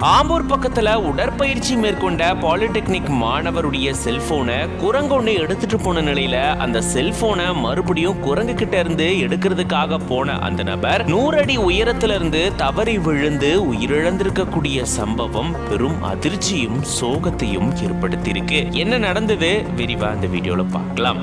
ஆம்பூர் பக்கத்துல உடற்பயிற்சி மேற்கொண்ட பாலிடெக்னிக் மாணவருடைய செல்போனை குரங்கொன்னு எடுத்துட்டு போன நிலையில அந்த செல்போனை மறுபடியும் குரங்கு கிட்ட இருந்து எடுக்கிறதுக்காக போன அந்த நபர் 100 அடி உயரத்துல இருந்து தவறி விழுந்து உயிரிழந்திருக்கக்கூடிய சம்பவம் பெரும் அதிர்ச்சியும் சோகத்தையும் ஏற்படுத்தியிருக்கு. என்ன நடந்தது விரிவா இந்த வீடியோல பார்க்கலாம்.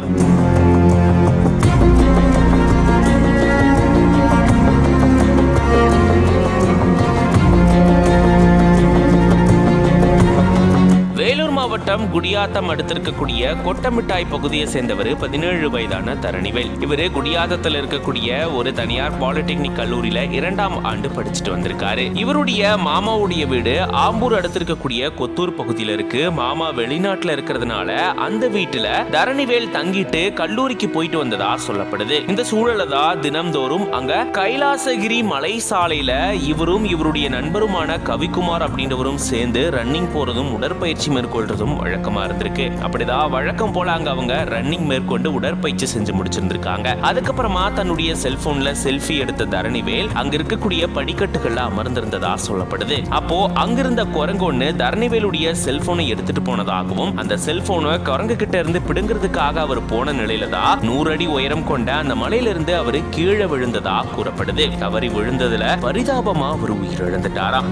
மாவட்டம் குடியாத்தம் அடுத்திருக்கக்கூடிய கொட்டமிட்டாய் பகுதியை சேர்ந்தவர் 17 வயதான தரணிவேல். இவரு குடியாத்தத்தில் இருக்கக்கூடிய ஒரு தனியார் பாலிடெக்னிக் கல்லூரியில 2ஆம் ஆண்டு படிச்சுட்டு வந்திருக்காரு. இவருடைய மாமாவுடைய வீடு ஆம்பூர் அடுத்திருக்கக்கூடிய கொத்தூர் பகுதியில இருக்கு. மாமா வெளிநாட்டுல இருக்கிறதுனால அந்த வீட்டுல தரணிவேல் தங்கிட்டு கல்லூரிக்கு போயிட்டு வந்ததா சொல்லப்படுது. இந்த சூழல தான் தினம்தோறும் அங்க கைலாசகிரி மலை சாலையில இவரும் இவருடைய நண்பருமான கவிக்குமார் அப்படின்றவரும் சேர்ந்து ரன்னிங் போறதும் உடற்பயிற்சி மேற்கொள்றதும் வழக்கமா இருந்திருக்கு. அப்படிதான் வழக்கம் போல அங்க அவங்க ரன்னிங் மேற்கொண்டு உடற்பயிற்சி செஞ்சு முடிச்சிருந்திருக்காங்க. அதுக்கப்புறமா தன்னுடைய செல்போன்ல செல்ஃபி எடுத்த தரணிவேல் அங்க இருக்கக்கூடிய படிக்கட்டுகள்ல அமர்ந்திருந்ததா சொல்லப்படுது. அப்போ அங்கிருந்த குரங்கு ஒண்ணு தரணிவேலுடைய செல்போனை எடுத்துட்டு போனதாகவும் அந்த செல்போனை குரங்கு கிட்ட இருந்து பிடுங்கிறதுக்காக அவர் போன நிலையில தான் 100 அடி உயரம் கொண்ட அந்த மலையில இருந்து அவர் கீழே விழுந்ததா கூறப்படுது. தவறி விழுந்ததுல பரிதாபமா அவர் உயிரிழந்துட்டாராம்.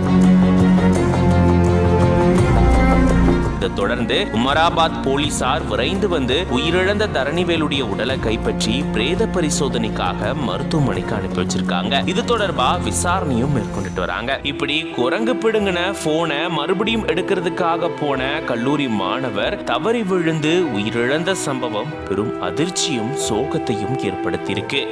இதை தொடர்ந்து உமராபாத் போலீசார் விரைந்து வந்து உயிரிழந்த தரணிவேலுடைய உடலை கைப்பற்றி பிரேத பரிசோதனைக்காக மருத்துவமனைக்கு அனுப்பி வச்சிருக்காங்க. இது தொடர்பா விசாரணையும் மேற்கொண்டுட்டு வராங்க. இப்படி குரங்கு பிடுங்கின போனை மறுபடியும் எடுக்கிறதுக்காக போன கல்லூரி மாணவர் தவறி விழுந்து உயிரிழந்த சம்பவம் பெரும் அதிர்ச்சியும் சோகத்தையும் ஏற்படுத்தியிருக்கு.